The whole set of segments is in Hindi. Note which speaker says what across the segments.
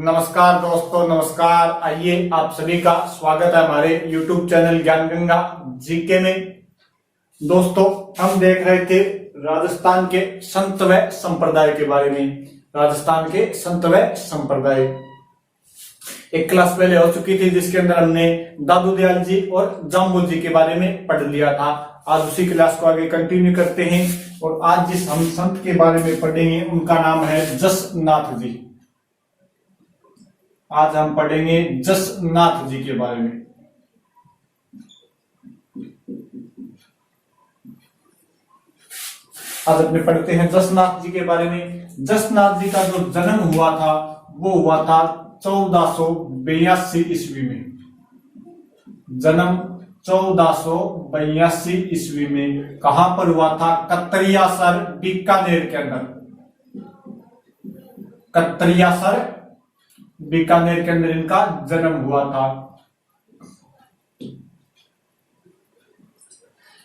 Speaker 1: नमस्कार दोस्तों, नमस्कार। आइए, आप सभी का स्वागत है हमारे YouTube चैनल ज्ञान गंगा जीके में। दोस्तों, हम देख रहे थे राजस्थान के संत व संप्रदाय के बारे में। राजस्थान के संत व संप्रदाय एक क्लास पहले हो चुकी थी, जिसके अंदर हमने दादू दयाल जी और जाम्बू जी के बारे में पढ़ लिया था। आज उसी क्लास को आगे कंटिन्यू करते हैं और आज जिस हम संत के बारे में पढ़ेंगे उनका नाम है जसनाथ जी। आज हम पढ़ेंगे जसनाथ जी के बारे में। आज अपने पढ़ते हैं जसनाथ जी के बारे में। जसनाथ जी का जो जन्म हुआ था वो हुआ था 1482 ईस्वी में। जन्म 1482 ईस्वी में कहां पर हुआ था? कतरियासर, बीकानेर के अंदर। कतरियासर, बीकानेर के अंदर इनका जन्म हुआ था।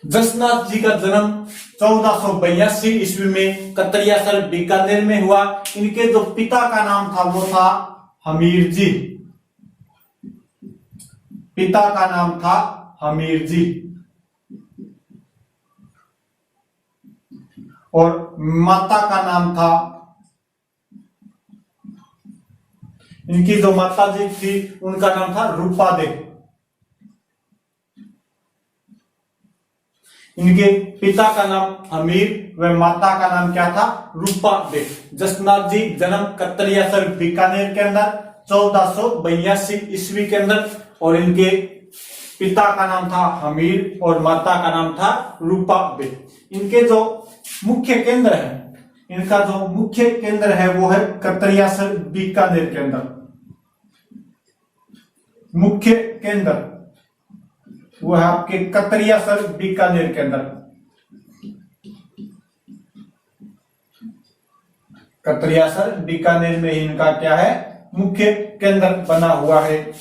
Speaker 1: जसनाथ जी का जन्म 1482 ईस्वी में कतरियासर, बीकानेर में हुआ। इनके जो पिता का नाम था वो था हमीर जी। पिता का नाम था हमीर जी और माता का नाम था, इनकी जो माता जी थी उनका नाम था रूपा दे। इनके पिता का नाम हमीर व माता का नाम क्या था? रूपा दे। जसनाथ जी जन्म कतरियासर, बीकानेर के अंदर 1482 ईस्वी के अंदर और इनके पिता का नाम था हमीर और माता का नाम था रूपा दे। इनके जो मुख्य केंद्र है, इनका जो मुख्य केंद्र है वो है कतरियासर, बीकानेर के अंदर। मुख्य केंद्र वो है आपके कतरियासर, बीकानेर के अंदर। कतरियासर, बीकानेर में इनका क्या है? मुख्य केंद्र बना हुआ है।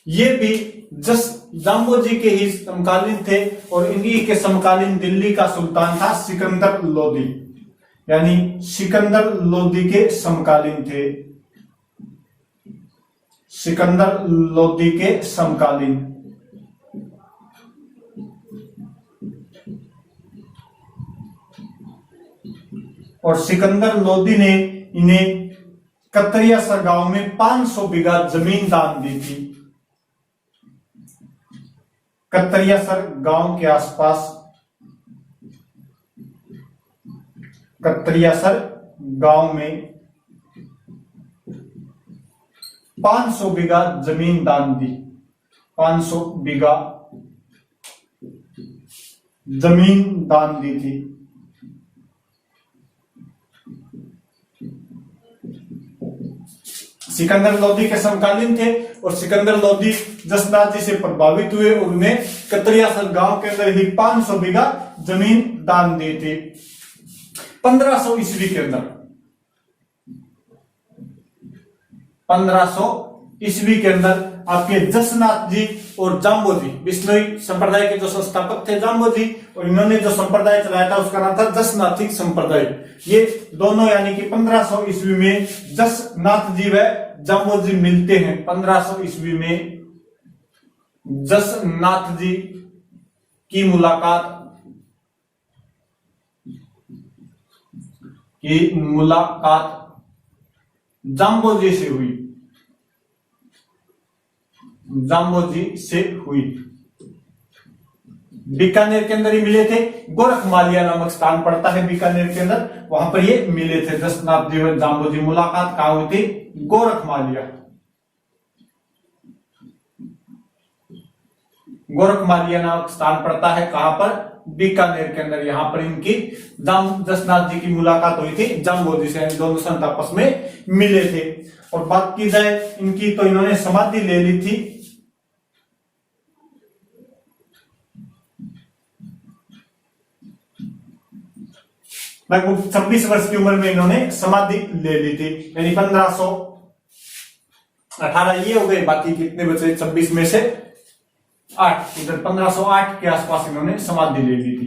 Speaker 1: ये भी जाम्बू जी के ही समकालीन थे और इन्हीं के समकालीन दिल्ली का सुल्तान था सिकंदर लोदी, यानी सिकंदर लोदी के समकालीन थे। सिकंदर लोदी के समकालीन। और सिकंदर लोदी ने इन्हें कतरियासर गांव में 500 बीघा जमीन दान दी थी। कतरियासर गांव के आसपास, कतरियासर गांव में 500 बीघा जमीन दान दी। 500 बीघा जमीन दान दी थी। सिकंदर लोदी के समकालीन थे और सिकंदर लोदी जसनाथ जी से प्रभावित हुए और उन्हें कतरियासर गांव के अंदर ही 500 बीघा जमीन दान दी थी। 1500 ईस्वी के अंदर, 1500 ईस्वी के अंदर आपके जसनाथ जी और जाम्बू जी, बिश्नोई संप्रदाय के जो संस्थापक थे जाम्बू जी, और इन्होंने जो संप्रदाय चलाया था उसका नाम था जसनाथी संप्रदाय। ये दोनों यानी कि 1500 ईस्वी में जसनाथ जी व जाम्बू जी मिलते हैं। 1500 ईस्वी में जसनाथ जी की मुलाकात जाम्बू जी से हुई। जाम्बू जी से हुई। बीकानेर के अंदर ही मिले थे। गोरखमालिया नामक स्थान पड़ता है बीकानेर के अंदर, वहां पर ये मिले थे जसनाथ जी और जाम्बू जी। मुलाकात कहां हुई थी? गोरखमालिया। गोरखमालिया नामक स्थान पड़ता है कहां पर? बीकानेर के अंदर। यहां पर इनकी जसनाथ जी की मुलाकात हुई थी जाम्बू जी से। दोनों संत आपस में मिले थे। और बात की जाए इनकी तो इन्होंने समाधि ले ली थी लगभग 26 वर्ष की उम्र में। इन्होंने समाधि ले ली थी, यानी 1518 ये हो गए, बाकी कितने बचे? 26 में से 8। इधर 1508 के आसपास इन्होंने समाधि ले ली थी।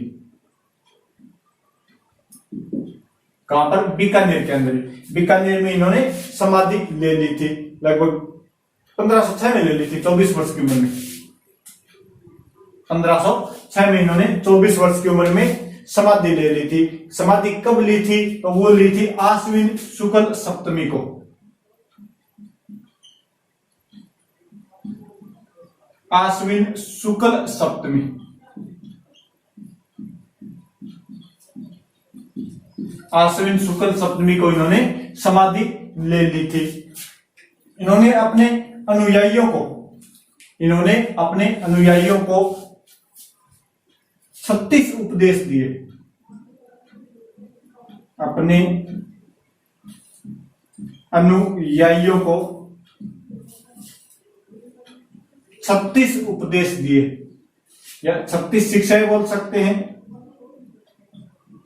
Speaker 1: कहां पर? बीकानेर के अंदर। बीकानेर में इन्होंने समाधि ले ली थी। लगभग 1506 में ले ली थी 24 वर्ष की उम्र में। 1506 में इन्होंने 24 वर्ष की उम्र में समाधि ले ली थी। समाधि कब ली थी? तो वो ली थी आश्विन शुक्ल सप्तमी को। आश्विन शुक्ल सप्तमी। आश्विन शुक्ल सप्तमी को इन्होंने समाधि ले ली थी। इन्होंने अपने अनुयायियों को 36 उपदेश दिए। अपने अनुयायियों को 36 उपदेश दिए या 36 शिक्षाएं बोल सकते हैं।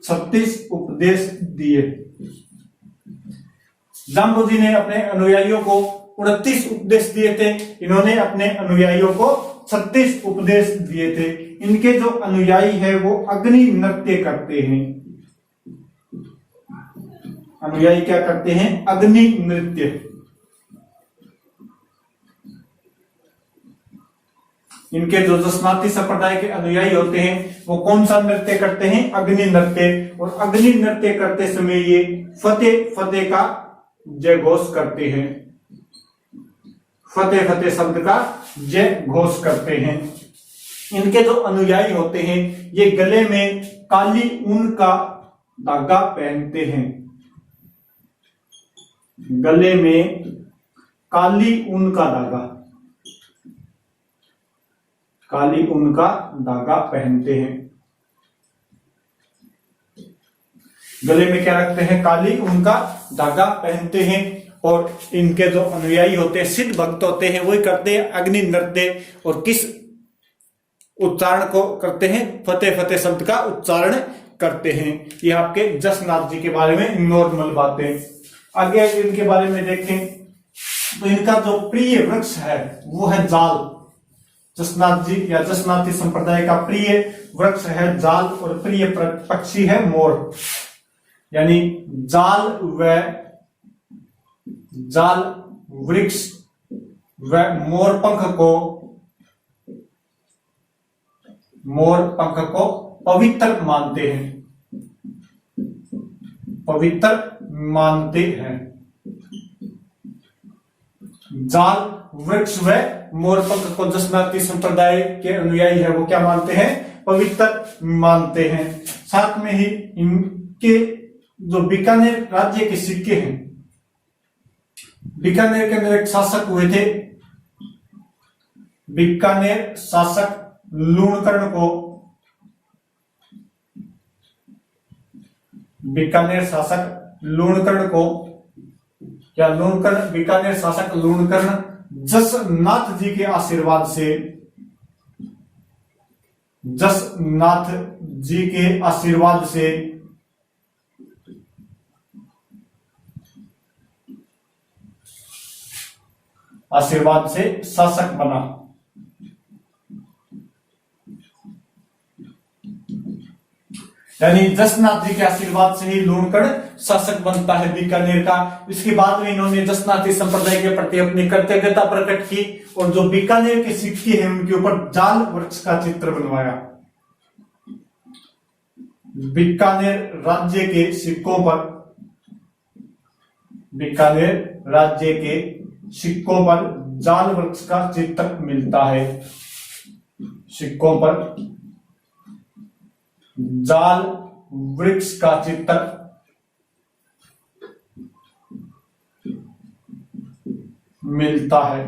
Speaker 1: 36 उपदेश दिए। जाम्बोजी ने अपने अनुयायियों को 29 उपदेश दिए थे। इन्होंने अपने अनुयायियों को 36 उपदेश दिए थे। इनके जो अनुयायी है वो अग्नि नृत्य करते हैं। अनुयायी क्या करते हैं? अग्नि नृत्य। इनके जो जसनाती संप्रदाय के अनुयायी होते हैं वो कौन सा नृत्य करते हैं? अग्नि नृत्य। और अग्नि नृत्य करते समय ये फतेह फतेह का जय घोष करते हैं। फतेह फतेह शब्द का जय घोष करते हैं। इनके जो अनुयायी होते हैं ये गले में काली ऊन का धागा पहनते हैं। गले में काली ऊन का धागा, काली ऊन का धागा पहनते हैं। गले में क्या रखते हैं? काली ऊन का धागा पहनते हैं। और इनके जो अनुयायी होते हैं, सिद्ध भक्त होते हैं, वही करते हैं अग्नि नृत्य। और किस उच्चारण को करते हैं? फतेह फतेह शब्द का उच्चारण करते हैं। ये आपके जसनाथ जी के बारे में नॉर्मल बातें। आगे इनके बारे में देखें तो इनका जो प्रिय वृक्ष है वो है जाल। जसनाथ जी या जसनाथी संप्रदाय का प्रिय वृक्ष है जाल और प्रिय पक्षी है मोर। यानी जाल वृक्ष व मोर पंख को पवित्र मानते हैं। पवित्र मानते हैं। जाल वृक्ष व मोर पंख को जसनाती संप्रदाय के अनुयायी है वो क्या मानते हैं? पवित्र मानते हैं। साथ में ही इनके जो बीकानेर राज्य के सिक्के हैं, बीकानेर के अंदर एक शासक हुए थे। बीकानेर शासक लूणकर्ण को, बीकानेर शासक लूणकर्ण को या लूणकर्ण, बीकानेर शासक लूणकर्ण जसनाथ जी के आशीर्वाद से, जसनाथ जी के आशीर्वाद से शासक बना। यानी जसनाथ जी के आशीर्वाद से ही लूणकर्ण शासक बनता है बीकानेर का। इसके बाद में इन्होंने जसनाथी संप्रदाय के प्रति अपनी कृतज्ञता प्रकट की और जो बीकानेर के सिक्के हैं उनके ऊपर जाल वृक्ष का चित्र बनवाया। बीकानेर राज्य के सिक्कों पर, बीकानेर राज्य के सिक्कों पर जाल वृक्ष का चित्र मिलता है। सिक्कों पर जाल वृक्ष का चित्र मिलता है।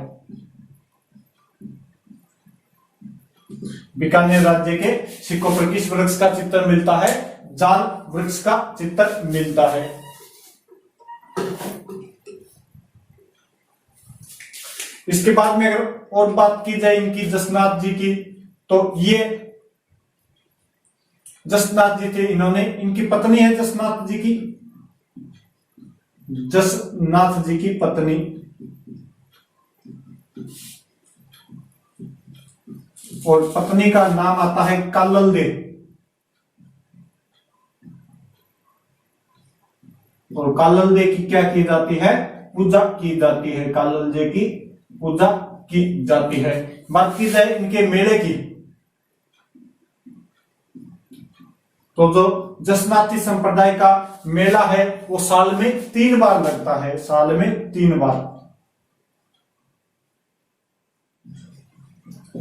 Speaker 1: बीकानेर राज्य के सिक्कों पर किस वृक्ष का चित्र मिलता है? जाल वृक्ष का चित्र मिलता है। इसके बाद में अगर और बात की जाए इनकी जसनाथ जी की, तो ये जसनाथ जी थे, इन्होंने, इनकी पत्नी है जसनाथ जी की, जसनाथ जी की पत्नी, और पत्नी का नाम आता है काललदे। और काललदे की क्या की जाती है? पूजा की जाती है, कालजे की पूजा की जाती है। बात की जाए इनके मेले की, तो जो जसनाती संप्रदाय का मेला है वो साल में 3 बार लगता है, साल में 3 बार।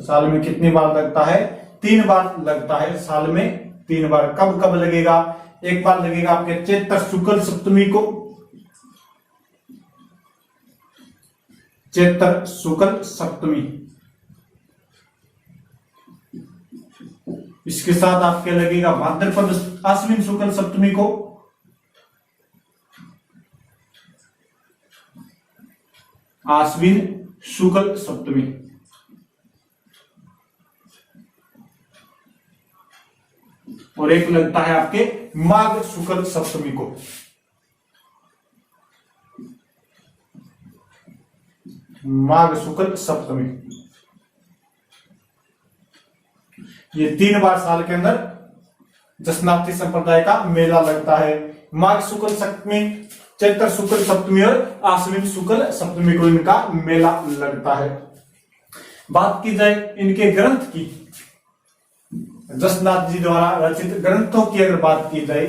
Speaker 1: साल में कितनी बार लगता है? 3 बार लगता है, साल में 3 बार। कब कब लगेगा? एक बार लगेगा आपके चैत्र शुक्ल सप्तमी को, चैत्र शुक्ल सप्तमी। इसके साथ आपके लगेगा भाद्रपद आश्विन शुक्ल सप्तमी को, आश्विन शुक्ल सप्तमी। और एक लगता है आपके माघ शुक्ल सप्तमी को। माघ शुक्ल सप्तमी, ये 3 बार साल के अंदर जसनाती संप्रदाय का मेला लगता है। माघ शुक्ल सप्तमी, चैत्र शुक्ल सप्तमी और आश्विन शुक्ल सप्तमी को इनका मेला लगता है। बात की जाए इनके ग्रंथ की, जसनाथ जी द्वारा रचित ग्रंथों की अगर बात की जाए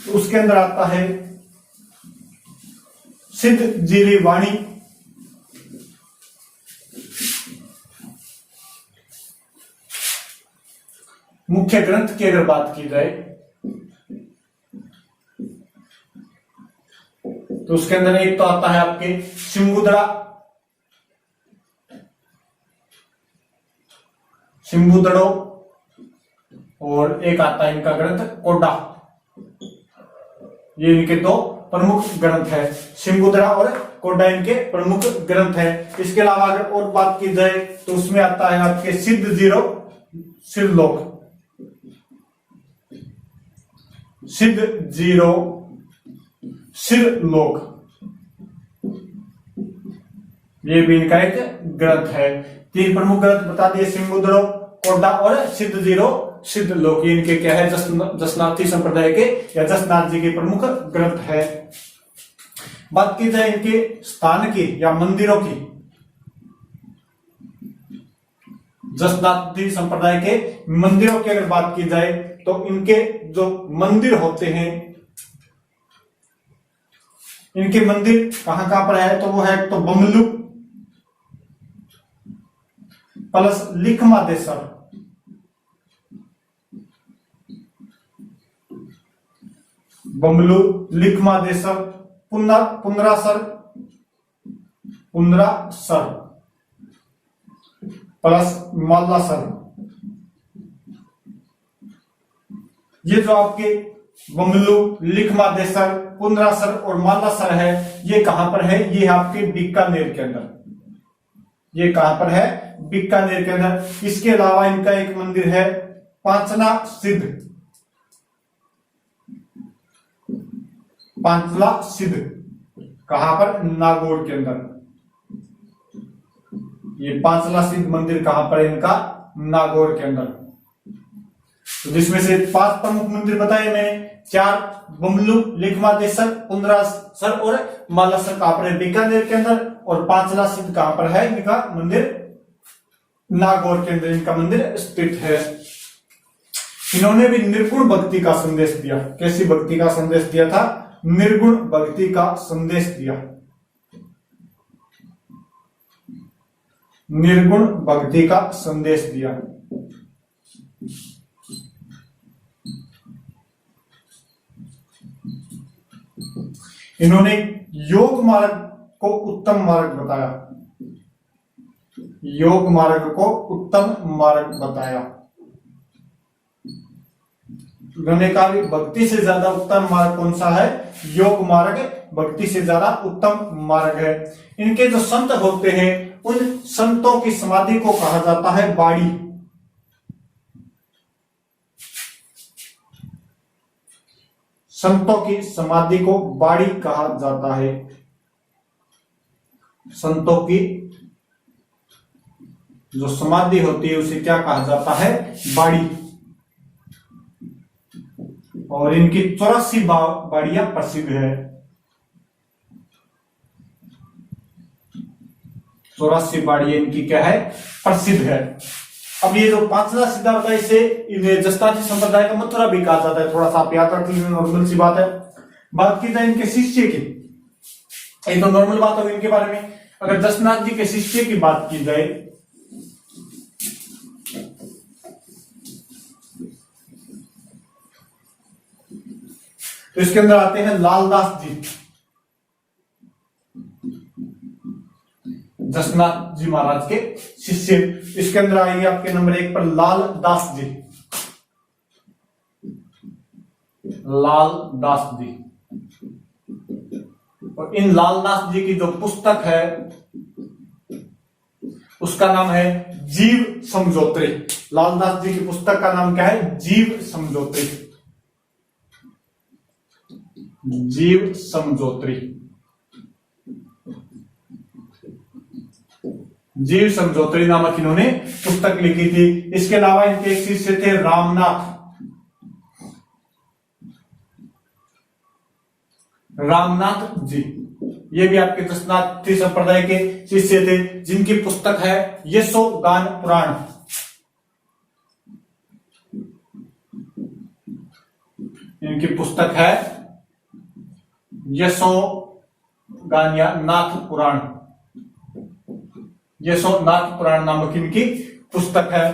Speaker 1: तो उसके अंदर आता है सिद्ध जीरी वाणी, मुख्य ग्रंथ की अगर बात की जाए तो उसके अंदर एक तो आता है आपके शिंबुदड़ा, शिंबुदड़ो, और एक आता है इनका ग्रंथ कोडा। ये इनके 2 प्रमुख ग्रंथ है, शिंबुदड़ा और कोडा इनके प्रमुख ग्रंथ है। इसके अलावा अगर और बात की जाए तो उसमें आता है आपके सिद्ध जीरो शिवलोक, सिद्ध जीरो शिवलोक, ये भी इनका एक ग्रंथ है। 3 प्रमुख ग्रंथ बता दिए, शिंबुदड़ो, कोडा और सिद्ध जीरो शिवलोक। ये इनके क्या है? जसनाती संप्रदाय के या जसनाथ जी के प्रमुख ग्रंथ है। बात की जाए इनके स्थान की या मंदिरों की, जसनाती संप्रदाय के मंदिरों की अगर बात की जाए तो इनके जो मंदिर होते हैं, इनके मंदिर कहां कहां पर है? तो वो है तो बमलू प्लस लिखमादेसर, बमलू, लिखमादेसर, पुनरासर, पुनरासर प्लस मालासर। ये जो आपके बमलू, लिखमादेसर, पुनरासर और मालासर है, ये कहां पर है? ये आपके बीकानेर के अंदर। ये कहां पर है? बीकानेर के अंदर। इसके अलावा इनका एक मंदिर है पांचला सिद्ध, पांचला सिद्ध कहां पर? नागौर के अंदर। ये पांचला सिद्ध मंदिर कहां पर है इनका? नागौर के अंदर। तो जिसमें से 5 प्रमुख मंदिर बताए मैंने, 4 बमलू, लिखमादेसर, पुनरासर और मालासर कहां पर है? बीकानेर के अंदर। और पांचला सिद्ध कहां पर है? इनका मंदिर नागौर के अंदर इनका मंदिर स्थित है। इन्होंने भी निर्गुण भक्ति का संदेश दिया। कैसी भक्ति का संदेश दिया था? निर्गुण भक्ति का संदेश दिया। निर्गुण भक्ति का संदेश दिया। इन्होंने योग मार्ग को उत्तम मार्ग बताया, योग मार्ग को उत्तम मार्ग बताया। उन्होंने कहा कि भक्ति से ज्यादा उत्तम मार्ग कौन सा है? योग मार्ग भक्ति से ज्यादा उत्तम मार्ग है। इनके जो संत होते हैं उन संतों की समाधि को कहा जाता है बाड़ी। संतों की समाधि को बाड़ी कहा जाता है। संतों की जो समाधि होती है उसे क्या कहा जाता है? बाड़ी। और इनकी 84 बाड़ियां प्रसिद्ध है। 84 बाड़ी इनकी क्या है, प्रसिद्ध है। अब ये जो पांचला सीधा होता है इसे इन्हें जसनाथी संप्रदाय का मथुरा भी कहा जाता है। थोड़ा सा आप याद रख लीजिए, नॉर्मल सी बात है। बात की जाए इनके शिष्य की, ये तो नॉर्मल बात होगी इनके बारे में। अगर जसनाथ जी के शिष्य की बात की जाए तो इसके अंदर आते हैं लालदास जी। जसनाथ जी महाराज के शिष्य, इसके अंदर आएंगे आपके नंबर 1 पर लालदास जी। लालदास जी, और इन लालदास जी की जो पुस्तक है उसका नाम है जीव समझोत्री। लालदास जी की पुस्तक का नाम क्या है, जीव समझोत्री। जीव समझोत्री, जीव समझोत्री नामक इन्होंने पुस्तक लिखी थी। इसके अलावा इनके एक शिष्य थे रामनाथ। रामनाथ जी, ये भी आपके जसनाथी संप्रदाय के शिष्य थे, जिनकी पुस्तक है यशोगान पुराण। इनकी पुस्तक है यशोगान या नाथ पुराण। यशोनाथ पुराण नामक इनकी पुस्तक है,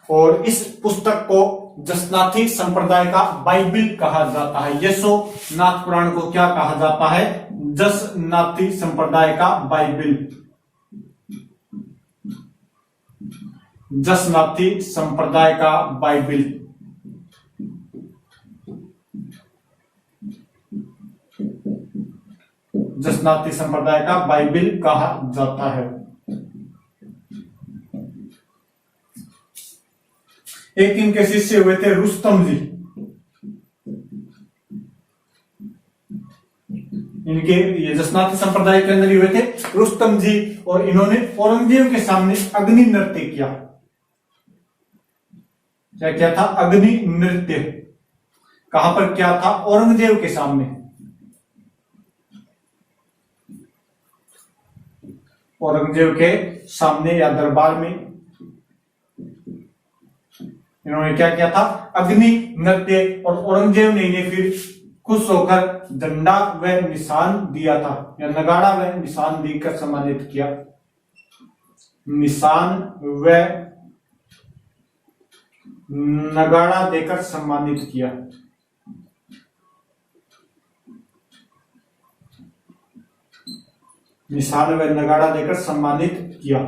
Speaker 1: और इस पुस्तक को जसनाथी संप्रदाय का बाइबिल कहा जाता है। यशोनाथ पुराण को क्या कहा जाता है, जसनाथी संप्रदाय का बाइबिल। जसनाथी संप्रदाय का बाइबिल। जसनाथी संप्रदाय का बाइबिल कहा जाता है। एक इनके शिष्य हुए थे रुस्तम जी। इनके ये जसनाथी संप्रदाय के अंदर ही हुए थे रुस्तम जी, और इन्होंने औरंगजेब के सामने अग्नि नृत्य किया। क्या क्या था, अग्नि नृत्य। कहां पर क्या था, औरंगजेब के सामने। औरंगजेब के सामने या दरबार में इन्होंने क्या किया था, अग्नि नृत्य। और औरंगजेब ने इन्हें फिर खुश होकर झंडा व निशान दिया था, या नगाड़ा व निशान देकर सम्मानित किया। निशान व नगाड़ा देकर सम्मानित किया। निशान व नगाड़ा देकर सम्मानित किया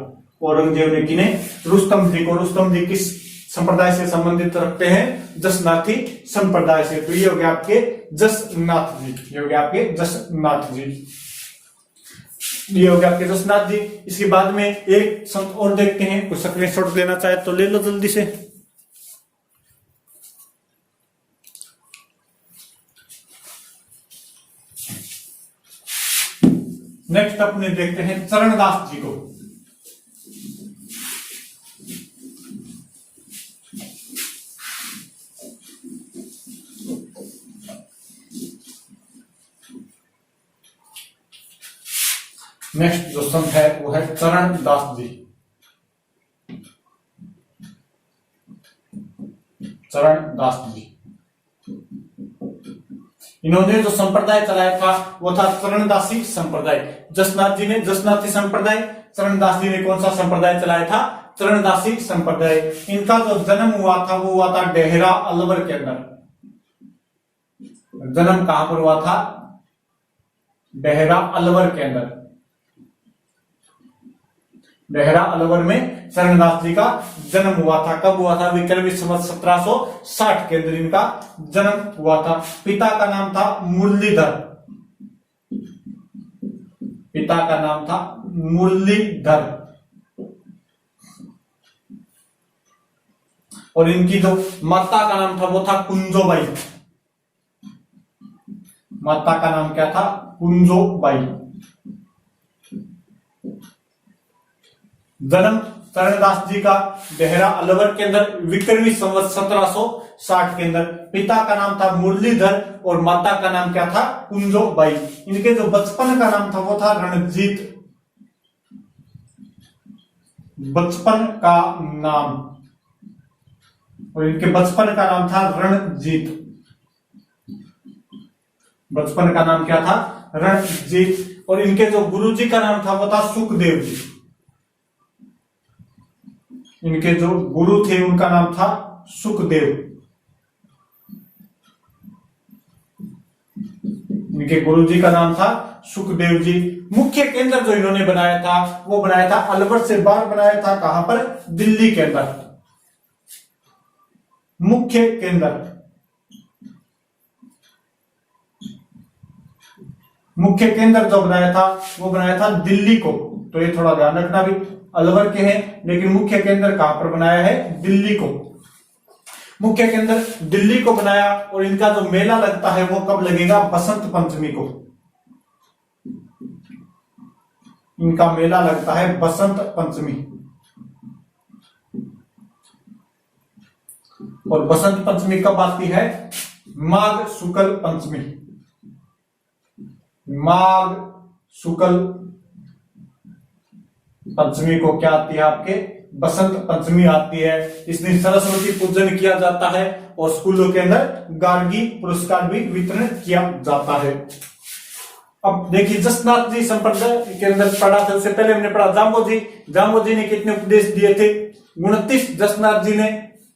Speaker 1: औरंगजेब ने किन्हें, रुस्तम जी को। रुस्तम जी किस संप्रदाय से संबंधित रखते हैं, जसनाथी संप्रदाय से। तो ये हो गया आपके जसनाथ जी, ये हो गया आपके जसनाथ जी, ये हो गया आपके जसनाथ जी। इसके बाद में एक संत और देखते हैं, कुछ स्क्रीनशॉट लेना चाहे तो ले लो जल्दी से। नेक्स्ट अपने देखते हैं चरणदास जी को। नेक्स्ट जो संत है वो है चरणदास जी। चरणदास जी, इन्होंने जो संप्रदाय चलाया था वो था चरणदासी संप्रदाय। जसनाथ जी ने जसनाथी संप्रदाय, चरणदास जी ने कौन सा संप्रदाय चलाया था, चरणदासी संप्रदाय। इनका जो जन्म हुआ था वो हुआ था डेहरा अलवर के अंदर। जन्म कहां पर हुआ था, डेहरा अलवर के अंदर। डेहरा अलवर में चरणदास जी का जन्म हुआ था। कब हुआ था, विक्रमी संवत 1760 के अंदर इनका जन्म हुआ था। पिता का नाम था मुरलीधर। पिता का नाम था मुरलीधर, और इनकी जो माता का नाम था वो था कुंजोबाई। माता का नाम क्या था, कुंजोबाई। जन्म चरणदास जी का डेहरा अलवर के अंदर विक्रमी संवत 1760 के अंदर। पिता का नाम था मुरलीधर और माता का नाम क्या था, कुंजोबाई। इनके जो बचपन का नाम था वो था रणजीत। बचपन का नाम, और इनके बचपन का नाम था रणजीत। बचपन का नाम क्या था? रणजीत। और इनके जो गुरुजी का नाम था वो था सुखदेव जी। इनके जो गुरु थे उनका नाम था सुखदेव। इनके गुरुजी का नाम था सुखदेव जी। मुख्य केंद्र जो इन्होंने बनाया था वो बनाया था अलवर से बाहर बनाया था। कहां पर? दिल्ली के अंदर। मुख्य केंद्र, मुख्य केंद्र जो बनाया था वो बनाया था दिल्ली को। तो ये थोड़ा ध्यान रखना भी, अलवर के हैं लेकिन मुख्य केंद्र कहां पर बनाया है? दिल्ली को। मुख्य केंद्र दिल्ली को बनाया। और इनका जो मेला लगता है वो कब लगेगा? बसंत पंचमी को। इनका मेला लगता है बसंत पंचमी। और बसंत पंचमी कब आती है? माघ शुक्ल पंचमी। माघ शुक्ल पंचमी को क्या आती है? आपके बसंत पंचमी आती है। इस दिन सरस्वती पूजन किया जाता है और स्कूलों के अंदर गार्गी पुरस्कार भी वितरण किया जाता है। अब देखिए, जसनाथ जी संप्रदाय के अंदर पढ़ा था, उससे पहले हमने पढ़ा जाम्बो जी। जाम्बो जी ने कितने उपदेश दिए थे? 29। जसनाथ जी ने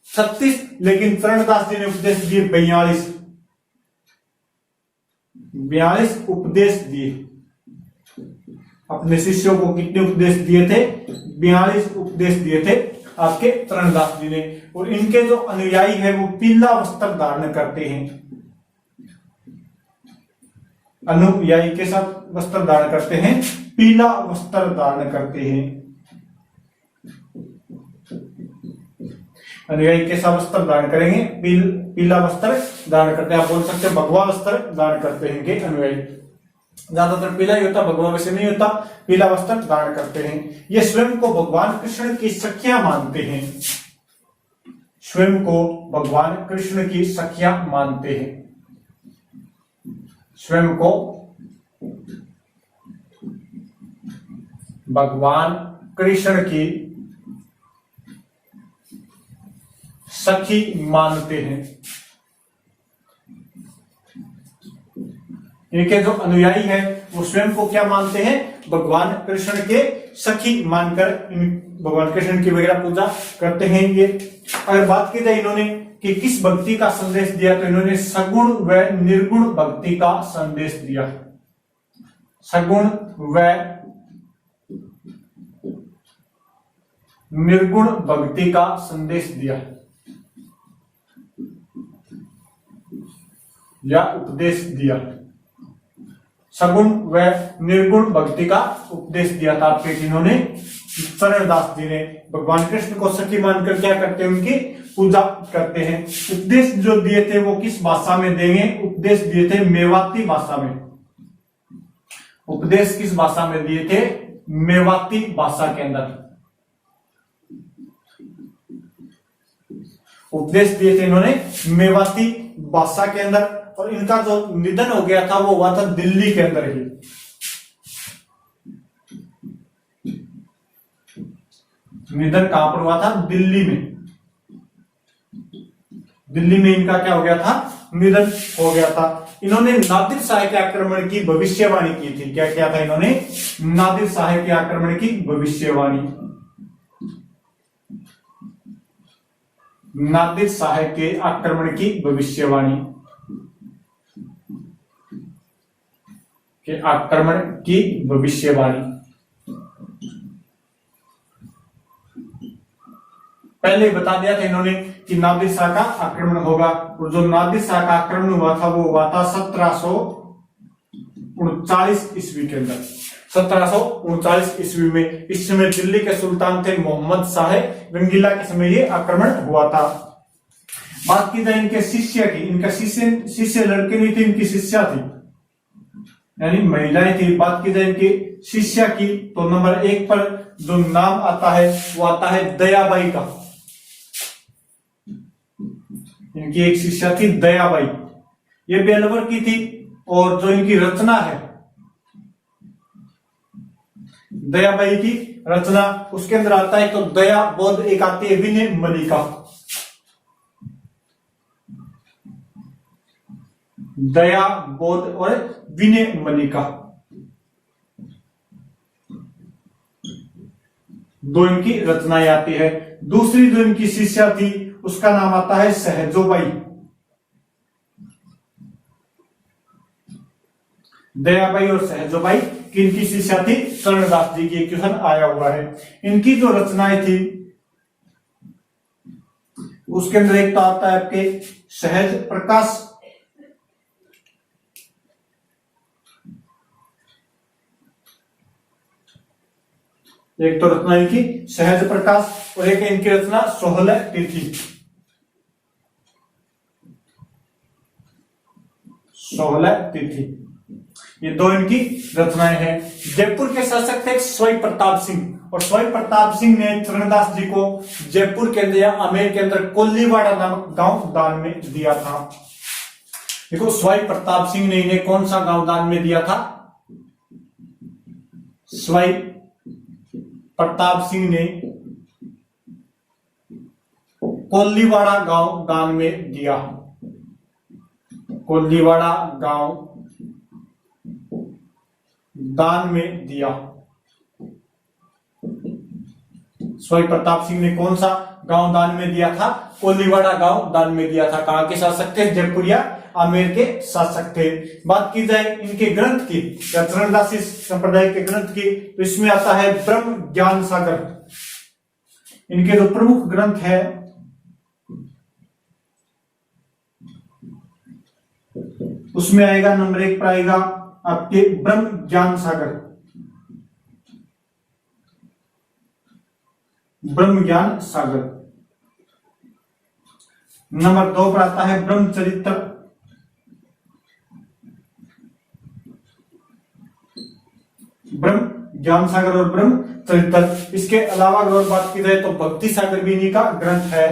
Speaker 1: 36, लेकिन चरणदास जी ने उपदेश दिए 42। 42 उपदेश दिए। अपने शिष्यों को कितने उपदेश दिए थे? 42 उपदेश दिए थे आपके चरणदास जी ने। और इनके जो अनुयायी है वो पीला वस्त्र धारण करते हैं। अनुयायी के साथ वस्त्र धारण करते हैं, पीला वस्त्र धारण करते हैं। अनुयायी कैसा वस्त्र धारण करेंगे? पीला वस्त्र धारण करते हैं। आप बोल सकते हैं भगवा वस्त्र धारण करते हैं के अनुयायी। ज्यादातर पीला ही होता, भगवा वैसे नहीं होता, पीला वस्त्र धारण करते हैं। ये स्वयं को भगवान कृष्ण की सखिया मानते हैं। स्वयं को भगवान कृष्ण की सखिया मानते हैं। स्वयं को भगवान कृष्ण की सखी मानते हैं। इनके जो अनुयायी हैं वो स्वयं को क्या मानते हैं? भगवान कृष्ण के सखी मानकर भगवान कृष्ण की वगैरह पूजा करते हैं। ये अगर बात की जाए इन्होंने कि किस भक्ति का संदेश दिया, तो इन्होंने सगुण व निर्गुण भक्ति का संदेश दिया। सगुण व निर्गुण भक्ति का संदेश दिया या उपदेश दिया। सगुण व निर्गुण भक्ति का उपदेश दिया था आपके जिन्होंने चरणदास जी ने। भगवान कृष्ण को सखी मानकर क्या करते हैं? उनकी पूजा करते हैं। उपदेश जो दिए थे वो किस भाषा में देंगे? उपदेश दिए थे मेवाती भाषा में। उपदेश किस भाषा में दिए थे? मेवाती भाषा के अंदर उपदेश दिए थे इन्होंने मेवाती भाषा के अंदर। और इनका जो निधन हो गया था वो हुआ था दिल्ली के अंदर ही। निधन कहां पर हुआ था? दिल्ली में। दिल्ली में इनका क्या हो गया था? निधन हो गया था। इन्होंने नादिर शाह के आक्रमण की भविष्यवाणी की थी। क्या किया था इन्होंने? नादिर शाह के आक्रमण की भविष्यवाणी। नादिर शाह के आक्रमण की भविष्यवाणी के आक्रमण की भविष्यवाणी। पहले बता दिया था इन्होंने कि नादिर शाह का आक्रमण होगा। और जो नादिर शाह का आक्रमण हुआ था वो हुआ था 1739 ईस्वी के अंदर। 1739 ईस्वी में। इस समय दिल्ली के सुल्तान थे मोहम्मद शाह रंगीला के समय ये आक्रमण हुआ था। बात की जाए इनके शिष्य की, इनका शिष्य लड़के नहीं थे, इनकी शिष्या थी, यानी महिलाएं थी। बात की जाए इनकी शिष्या की तो नंबर 1 पर जो नाम आता है वो आता है दयाबाई का। इनकी एक शिष्या थी दयाबाई, ये भी अलवर की थी। और जो इनकी रचना है दयाबाई की, रचना उसके अंदर आता है तो दया बोध, एक आती है विनय मलिका, दया बोध और विनय मलिका, दो इनकी रचनाएं आती है। दूसरी जो इनकी शिष्या थी उसका नाम आता है सहजोबाई, दयाबाई और सहजोबाई की इनकी शिष्या थी चरणदास जी की। क्वेश्चन आया हुआ है। इनकी जो रचनाएं थी उसके अंदर एक तो आता है आपके सहज प्रकाश, एक तो रचना इनकी सहज प्रकाश और एक इनकी रचना सोहलह तिथि, सोहलह तिथि, ये दो इनकी रचनाएं हैं। जयपुर के शासक थे स्वयं प्रताप सिंह, और स्वयं प्रताप सिंह ने चरणदास जी को जयपुर के अंदर या आमेर के अंदर कोल्लीवाड़ा नामक गांव दान में दिया था। देखो स्वयं प्रताप सिंह ने इन्हें कौन सा गांव दान में दिया था? स्वयं प्रताप सिंह ने कोल्लीवाड़ा गांव दान में दिया, कोल्लीवाड़ा गांव दान में दिया। स्वयं प्रताप सिंह ने कौन सा गांव दान में दिया था? कोल्लीवाड़ा गांव दान में दिया था। कहां के शासक थे? जयपुर या आमेर के शासक थे। बात की जाए इनके ग्रंथ की, चरणदासी संप्रदाय के ग्रंथ की, तो इसमें आता है ब्रह्म ज्ञान सागर। इनके जो प्रमुख ग्रंथ है उसमें आएगा नंबर 1 पर आएगा आपके ब्रह्म ज्ञान सागर, ब्रह्म ज्ञान सागर। नंबर 2 पर आता है ब्रह्मचरित्र, ब्रह्म ज्ञान सागर और ब्रह्म चरित्र। इसके अलावा अगर बात की जाए तो भक्ति सागर भी इन्हीं का ग्रंथ है,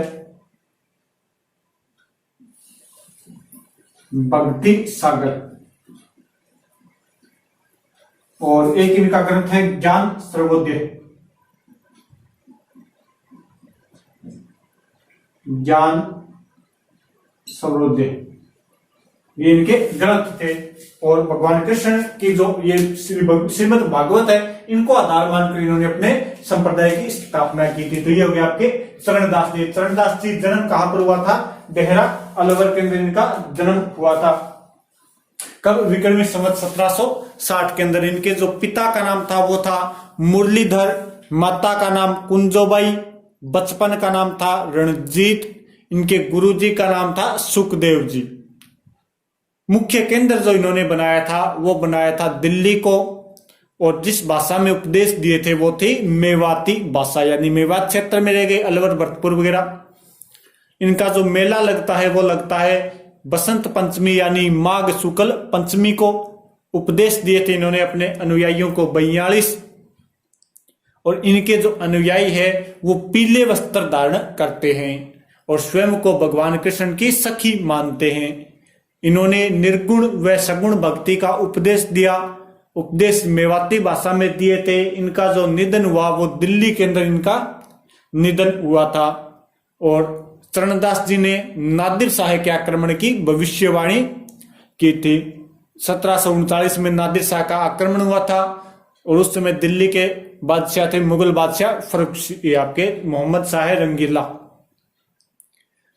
Speaker 1: भक्ति सागर। और एक इनका ग्रंथ है ज्ञान सर्वोदय, ज्ञान सर्वोदय, ये इनके ग्रंथ थे। और भगवान कृष्ण की जो ये श्रीमद् भागवत है इनको आधार मानकर इन्होंने अपने संप्रदाय की स्थापना की थी। तो ये हो गया आपके चरणदास जी। चरणदास जी जन्म कहां पर हुआ था? डेहरा अलवर के अंदर इनका जन्म हुआ था। कब? विक्रमी संवत 1760 के अंदर। इनके जो पिता का नाम था वो था मुरलीधर, माता का नाम कुंजोबाई, बचपन का नाम था रणजीत, इनके गुरुजी का नाम था सुखदेव जी। मुख्य केंद्र जो इन्होंने बनाया था वो बनाया था दिल्ली को, और जिस भाषा में उपदेश दिए थे वो थी मेवाती भाषा, यानी मेवात क्षेत्र में रह गए अलवर भरतपुर वगैरह। इनका जो मेला लगता है वो लगता है बसंत पंचमी यानी माघ शुक्ल पंचमी को। उपदेश दिए थे इन्होंने अपने अनुयायियों को 42, और इनके जो अनुयायी है वो पीले वस्त्र धारण करते हैं और स्वयं को भगवान कृष्ण की सखी मानते हैं। इन्होंने निर्गुण व सगुण भक्ति का उपदेश दिया। उपदेश मेवाती भाषा में दिए थे। इनका जो निधन हुआ वो दिल्ली के अंदर इनका निधन हुआ था। और चरणदास जी ने नादिर शाह के आक्रमण की भविष्यवाणी की थी। 1739 में नादिर शाह का आक्रमण हुआ था, और उस समय दिल्ली के बादशाह थे मुगल बादशाह फर्रुख आपके मोहम्मद शाह रंगीला।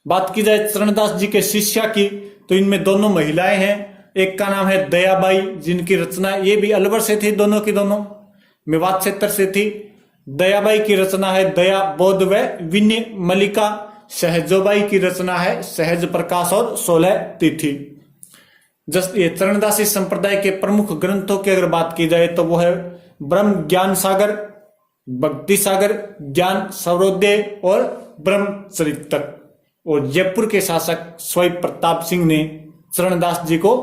Speaker 1: बात की जाए चरणदास जी के शिष्या की तो इनमें दोनों महिलाएं हैं। एक का नाम है दयाबाई, जिनकी रचना ये भी अलवर से थी, दोनों की दोनों मेवात क्षेत्र से थी। दयाबाई की रचना है दया बोध व विनय मलिका। सहजोबाई की रचना है सहज प्रकाश और सोलह तिथि। ये चरणदासी संप्रदाय के प्रमुख ग्रंथों की अगर बात की जाए तो वो है ब्रह्म ज्ञान सागर, भक्ति सागर, ज्ञान सर्वोदय और ब्रह्मचरित्र। और जयपुर के शासक स्वयं प्रताप सिंह ने चरणदास जी को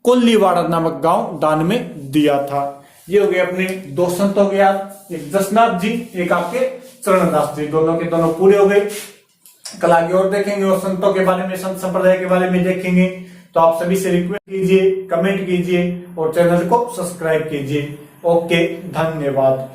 Speaker 1: कोल्लीवाड़ा नामक गांव दान में दिया था। ये हो गए अपने दो संत हो गया, एक जसनाथ जी, एक आपके चरणदास जी, दोनों के दोनों पूरे हो गए। कल आगे और देखेंगे और संतों के बारे में, संत संप्रदाय के बारे में देखेंगे। तो आप सभी से रिक्वेस्ट कीजिए, कमेंट कीजिए और चैनल को सब्सक्राइब कीजिए। ओके, धन्यवाद।